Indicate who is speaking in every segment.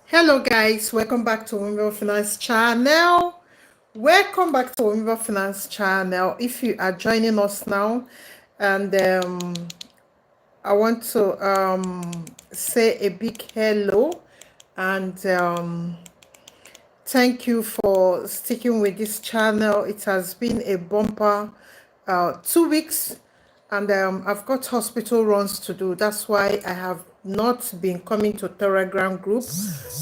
Speaker 1: Hello guys, welcome back to Womiba Finance channel. Welcome back to Womiba Finance channel. If you are joining us now, and I want to say a big hello and thank you for sticking with this channel. It has been a bumper 2 weeks, and I've got hospital runs to do. That's why I have not been coming to Telegram group,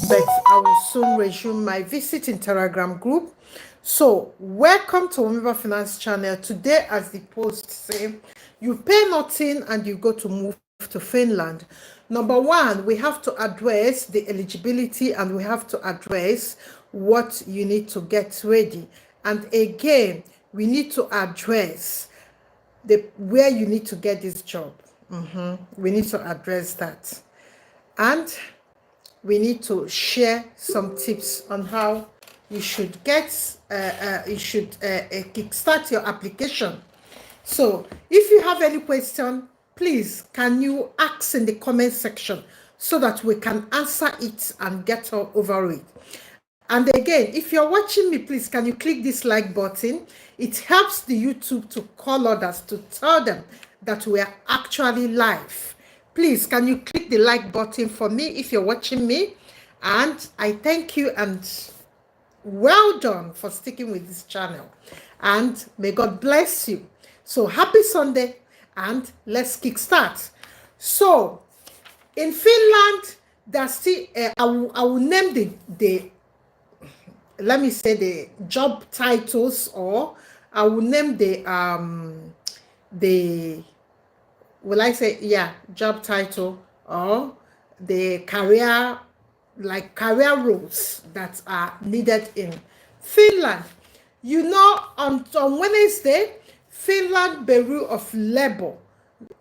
Speaker 1: but I will soon resume my visit in Telegram group. So welcome to Womiba Finance channel. Today, as the post say, you pay nothing and you go to move to Finland. Number one, we have to address the eligibility and we have to address what you need to get ready. And again, we need to address where you need to get this job. We need to address that. And we need to share some tips on how you should kickstart your application. So if you have any question, please can you ask in the comment section so that we can answer it and get over it. And again, if you're watching me, please can you click this like button. It helps the YouTube to call others, to tell them that we are actually live. Please can you click the like button for me if you're watching me. And I thank you and well done for sticking with this channel, and may God bless you. So happy Sunday, and let's kickstart. So in Finland, there's still I will name the let me say the job titles, or I will name the will I say, yeah, job title, or the career roles that are needed in Finland. You know, on Wednesday, Finland Bureau of Labor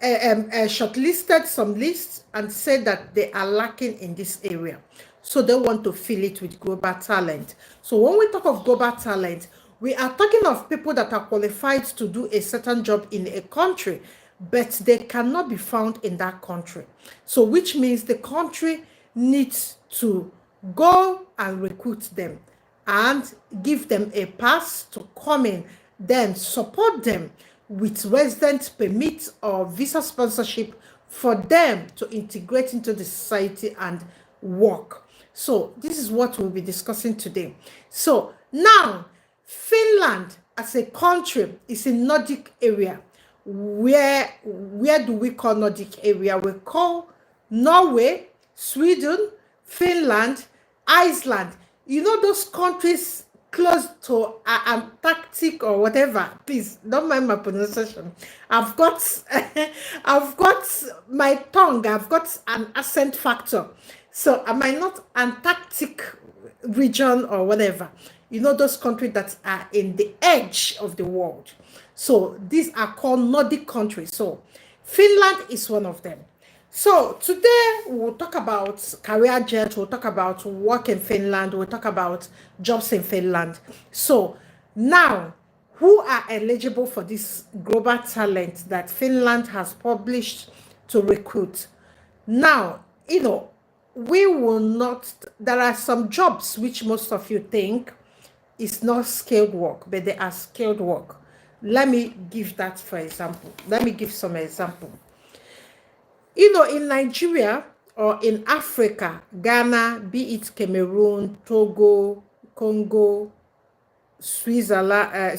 Speaker 1: shortlisted some lists and said that they are lacking in this area. So they want to fill it with global talent. So when we talk of global talent, we are talking of people that are qualified to do a certain job in a country, but they cannot be found in that country. So which means the country needs to go and recruit them and give them a pass to come in, then support them with resident permit or visa sponsorship for them to integrate into the society and work. So this is what we'll be discussing today. So now, Finland as a country is in Nordic area. Where do we call Nordic area? We call Norway, Sweden, Finland, Iceland. You know those countries close to Antarctic or whatever. Please don't mind my pronunciation. I've got my tongue. I've got an accent factor. So am I not Antarctic region or whatever? You know those countries that are in the edge of the world. So these are called Nordic countries. So Finland is one of them. So today we'll talk about career jet, we'll talk about work in Finland, we'll talk about jobs in Finland. So now, who are eligible for this global talent that Finland has published to recruit? Now, you know, we will not, there are some jobs which most of you think is not skilled work, but they are skilled work. Let me give that for example. Let me give some example. You know, in Nigeria or in Africa, Ghana, be it Cameroon, Togo, Congo, Swaziland,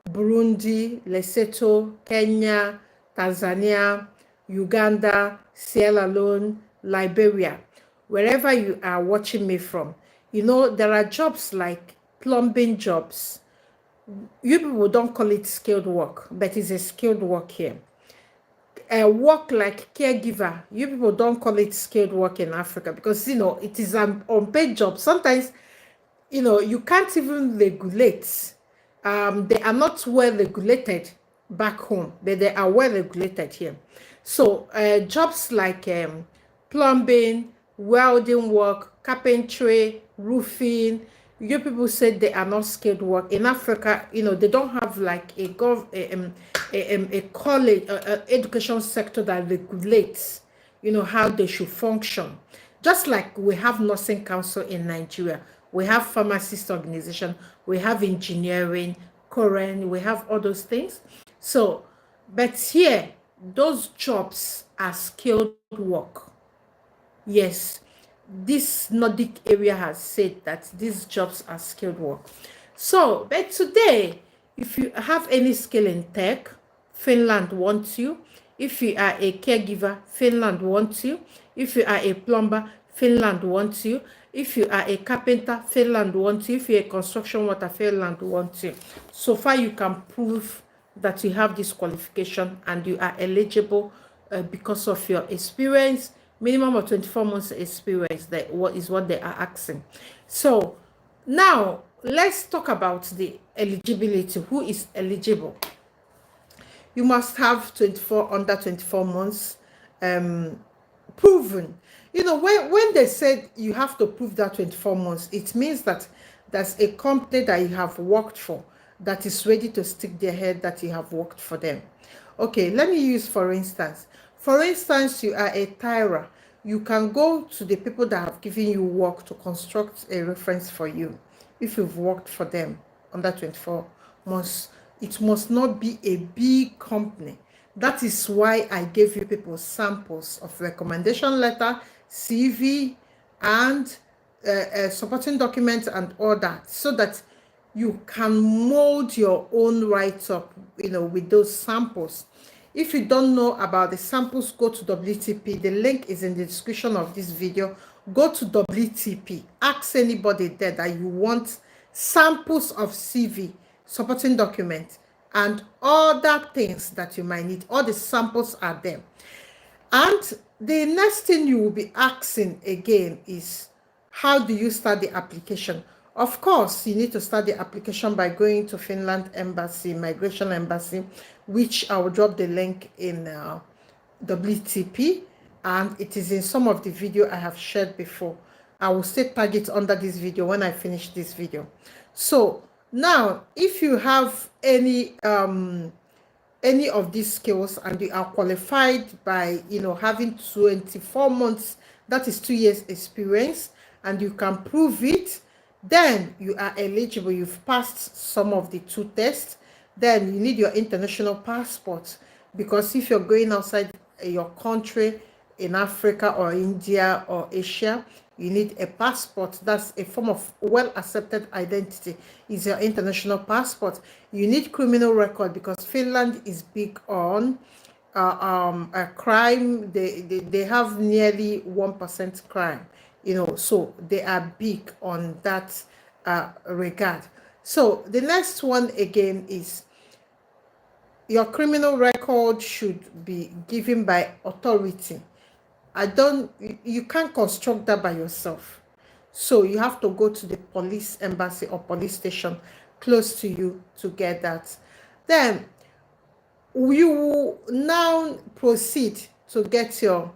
Speaker 1: Burundi, Lesotho, Kenya, Tanzania, Uganda, Sierra Leone, Liberia, wherever you are watching me from, you know, there are jobs like plumbing jobs. You people don't call it skilled work, but it's a skilled work here. Work like caregiver, you people don't call it skilled work in Africa because, you know, it is an unpaid job. Sometimes, you know, you can't even regulate. They are not well regulated back home, but they are well regulated here. So jobs like plumbing, welding work, carpentry, roofing, you people said they are not skilled work. In Africa, you know, they don't have like a college education sector that regulates, you know, how they should function. Just like we have nursing council in Nigeria, we have pharmacist organization, we have engineering, current, we have all those things. So, but here, those jobs are skilled work. Yes, this Nordic area has said that these jobs are skilled work. So, but today, if you have any skill in tech, Finland wants you. If you are a caregiver, Finland wants you. If you are a plumber, Finland wants you. If you are a carpenter, Finland wants you. If you're a construction worker, Finland wants you. So far, you can prove that you have this qualification and you are eligible because of your experience, minimum of 24 months experience. That what is what they are asking. So now let's talk about the eligibility. Who is eligible? You must have 24 under 24 months proven. You know, when they said you have to prove that 24 months, it means that there's a company that you have worked for that is ready to stick their head that you have worked for them. Okay, let me use for instance. For instance, you are a tirer. You can go to the people that have given you work to construct a reference for you if you've worked for them under 24 months. It must not be a big company. That is why I gave you people samples of recommendation letter, CV, and supporting documents and all that, so that you can mold your own write-up, you know, with those samples. If you don't know about the samples, go to WTP. The link is in the description of this video. Go to WTP. Ask anybody there that you want samples of CV, supporting document, and other things that you might need. All the samples are there. And the next thing you will be asking again is, how do you start the application? Of course, you need to start the application by going to Finland Embassy, Migration Embassy, which I will drop the link in WTP, and it is in some of the video I have shared before. I will still tag it under this video when I finish this video. So now, if you have any of these skills and you are qualified by, you know, having 24 months, that is 2 years experience, and you can prove it, then you are eligible. You've passed some of the 2 tests. Then you need your international passport, because if you're going outside your country in Africa or India or Asia, you need a passport. That's a form of well-accepted identity, is your international passport. You need criminal record, because Finland is big on crime. They have nearly 1% crime, you know, so they are big on that regard. So the next one again is, your criminal record should be given by authority. You can't construct that by yourself. So you have to go to the police embassy or police station close to you to get that. Then you will now proceed to get your,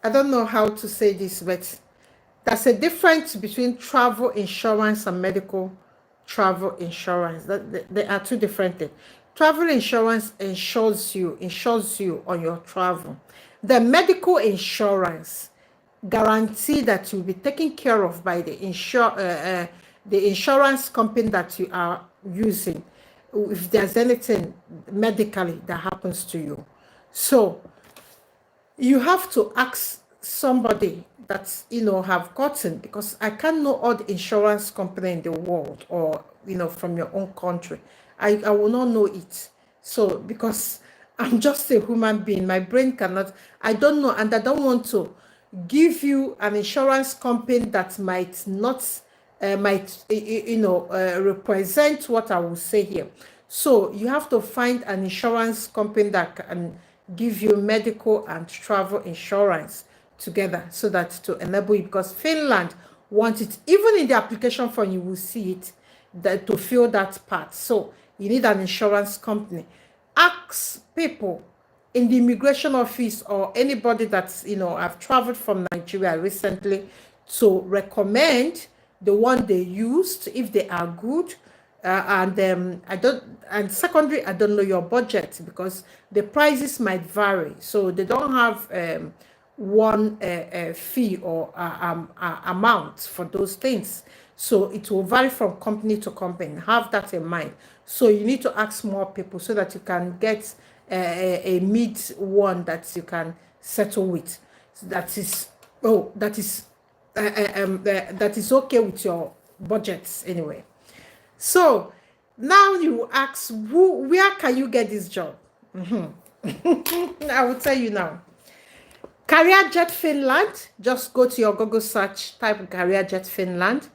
Speaker 1: I don't know how to say this, but there's a difference between travel insurance and medical travel insurance. They are 2 different things. Travel insurance insures you on your travel. The medical insurance guarantee that you'll be taken care of by the insurance company that you are using if there's anything medically that happens to you. So you have to ask somebody that, you know, have gotten, because I can't know all the insurance company in the world, or, you know, from your own country. I will not know it. So because I'm just a human being, my brain cannot, I don't know, and I don't want to give you an insurance company that might not represent what I will say here. So you have to find an insurance company that can give you medical and travel insurance together, so that to enable you, because Finland wants it. Even in the application form, you will see it, that to fill that part. So you need an insurance company. Ask people in the immigration office or anybody that's, you know, I've traveled from Nigeria recently, to recommend the one they used, if they are good. And secondary, I don't know your budget, because the prices might vary. So they don't have one fee or amount for those things. So it will vary from company to company. Have that in mind. So you need to ask more people so that you can get a mid one that you can settle with. That is that is okay with your budgets anyway. So now you ask, where can you get this job? I will tell you now. CareerJet Finland, just go to your Google search, type CareerJet Finland.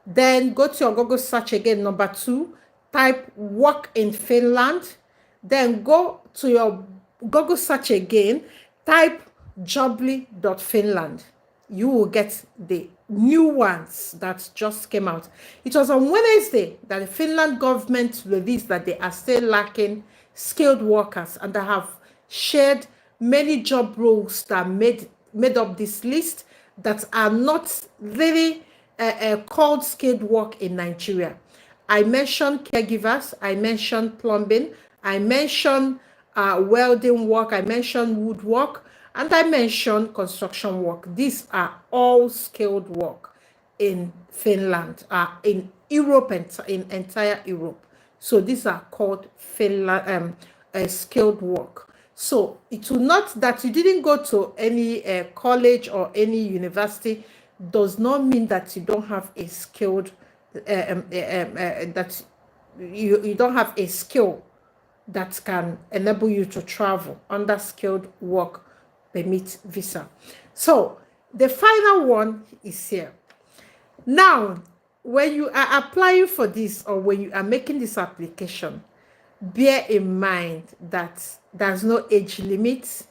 Speaker 1: Then go to your Google search again, number 2, type work in Finland. Then go to your Google search again, type jobly.finland. You will get the new ones that just came out. It was on Wednesday that the Finland government released that they are still lacking skilled workers, and they have shared many job roles that made up this list that are not really called skilled work in Nigeria. I mentioned caregivers, I mentioned plumbing, I mentioned welding work, I mentioned woodwork, and I mentioned construction work. These are all skilled work in Finland, in Europe, and in entire Europe. So these are called Finland skilled work. So it will not that you didn't go to any college or any university does not mean that you don't have a skilled that you don't have a skill that can enable you to travel under skilled work permit visa. So the final one is here. Now, when you are applying for this or when you are making this application, bear in mind that there's no age limit.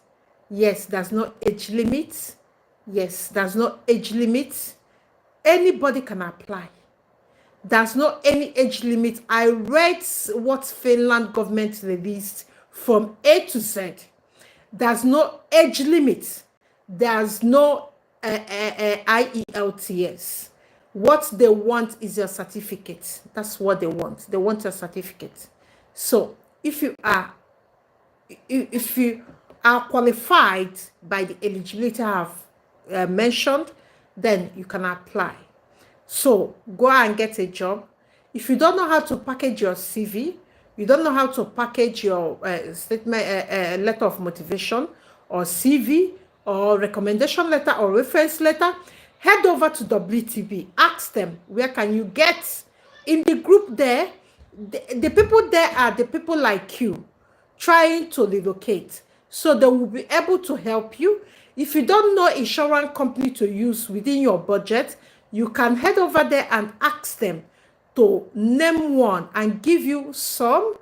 Speaker 1: Yes, there's no age limit. Yes, there's no age limit. Anybody can apply. There's no any age limit. I read what Finland government released from A to Z. There's no age limit. There's no IELTS. What they want is your certificate. That's what they want. They want your certificate. So if you are qualified by the eligibility I have mentioned, then you can apply. So go and get a job. If you don't know how to package your CV, you don't know how to package your statement, letter of motivation, or CV, or recommendation letter, or reference letter, head over to WTB. Ask them, where can you get? In the group there, the people there are the people like you trying to relocate. So they will be able to help you. If you don't know insurance company to use within your budget, you can head over there and ask them to name one and give you some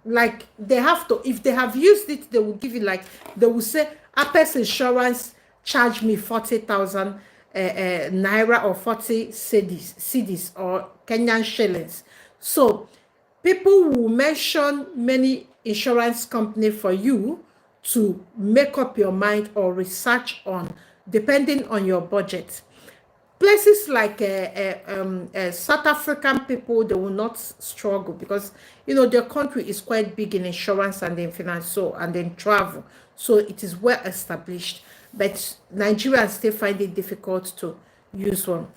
Speaker 1: like they have to, if they have used it, they will give you, like they will say, Apex Insurance charge me 40,000 naira or 40 cedis or Kenyan shillings. So people will mention many insurance company for you to make up your mind or research on, depending on your budget. Places like South African people, they will not struggle because, you know, their country is quite big in insurance and in finance, so, and in travel. So it is well established. But Nigerians still find it difficult to use one.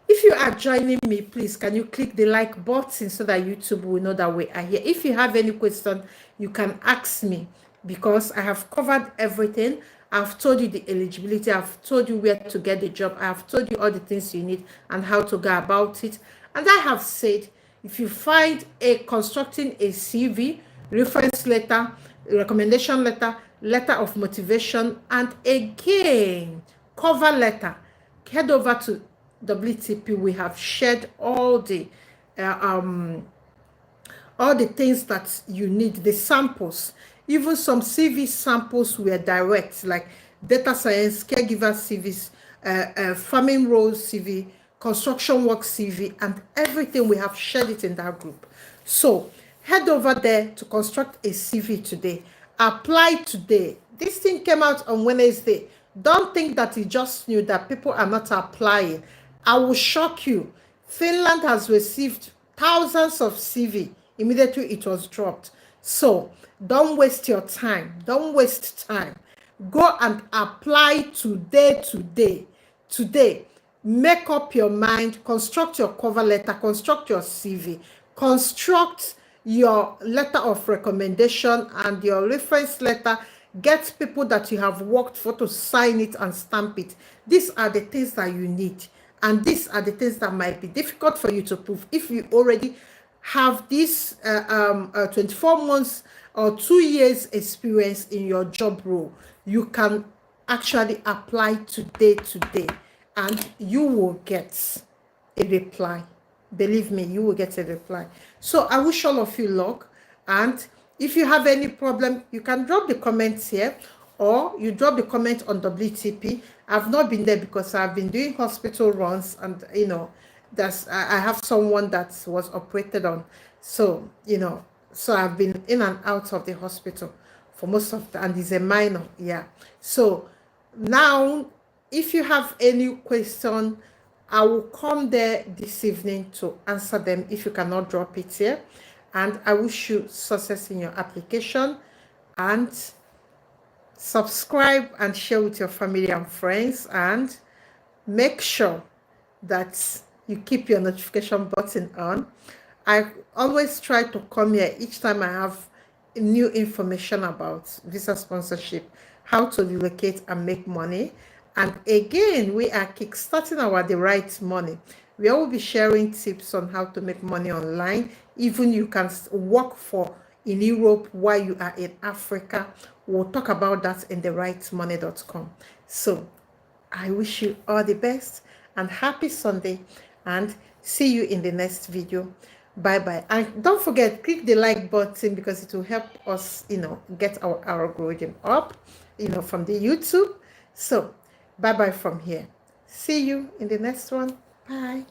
Speaker 1: If you are joining me, please, can you click the like button so that YouTube will know that we are here. If you have any question, you can ask me because I have covered everything. I've told you the eligibility. I've told you where to get the job. I've told you all the things you need and how to go about it. And I have said, if you find constructing a CV, reference letter, recommendation letter, letter of motivation, and again, cover letter, head over to WTP. We have shared all the things that you need, the samples. Even some CV samples were direct, like data science, caregiver CVs, farming roles CV, construction work CV, and everything. We have shared it in that group. So head over there to construct a CV today. Apply today. This thing came out on Wednesday. Don't think that you just knew that people are not applying. I will shock you. Finland has received thousands of CV immediately it was dropped. So Don't waste your time. Don't waste time. Go and apply today, today, today. Make up your mind, construct your cover letter, construct your CV, construct your letter of recommendation and your reference letter. Get people that you have worked for to sign it and stamp it. These are the things that you need. And these are the things that might be difficult for you to prove if you already have this 24 months or 2 years experience in your job role. You can actually apply today, and you will get a reply. Believe me, you will get a reply. So I wish all of you luck, and if you have any problem, you can drop the comments here, or you drop the comment on WTP. I've not been there because I've been doing hospital runs, and I have someone that was operated on, so so I've been in and out of the hospital for most of the, and it's a minor, yeah. So now, if you have any question, I will come there this evening to answer them if you cannot drop it here. And I wish you success in your application, and subscribe and share with your family and friends, and make sure that you keep your notification button on. I always try to come here each time I have new information about visa sponsorship, how to relocate and make money. And again, we are kickstarting our The Right Money. We will be sharing tips on how to make money online. Even you can work in Europe while you are in Africa. We'll talk about that in therightmoney.com. So I wish you all the best and happy Sunday, and see you in the next video. Bye bye. And don't forget, click the like button because it will help us get our algorithm up from the YouTube. So bye bye from here. See you in the next one. Bye.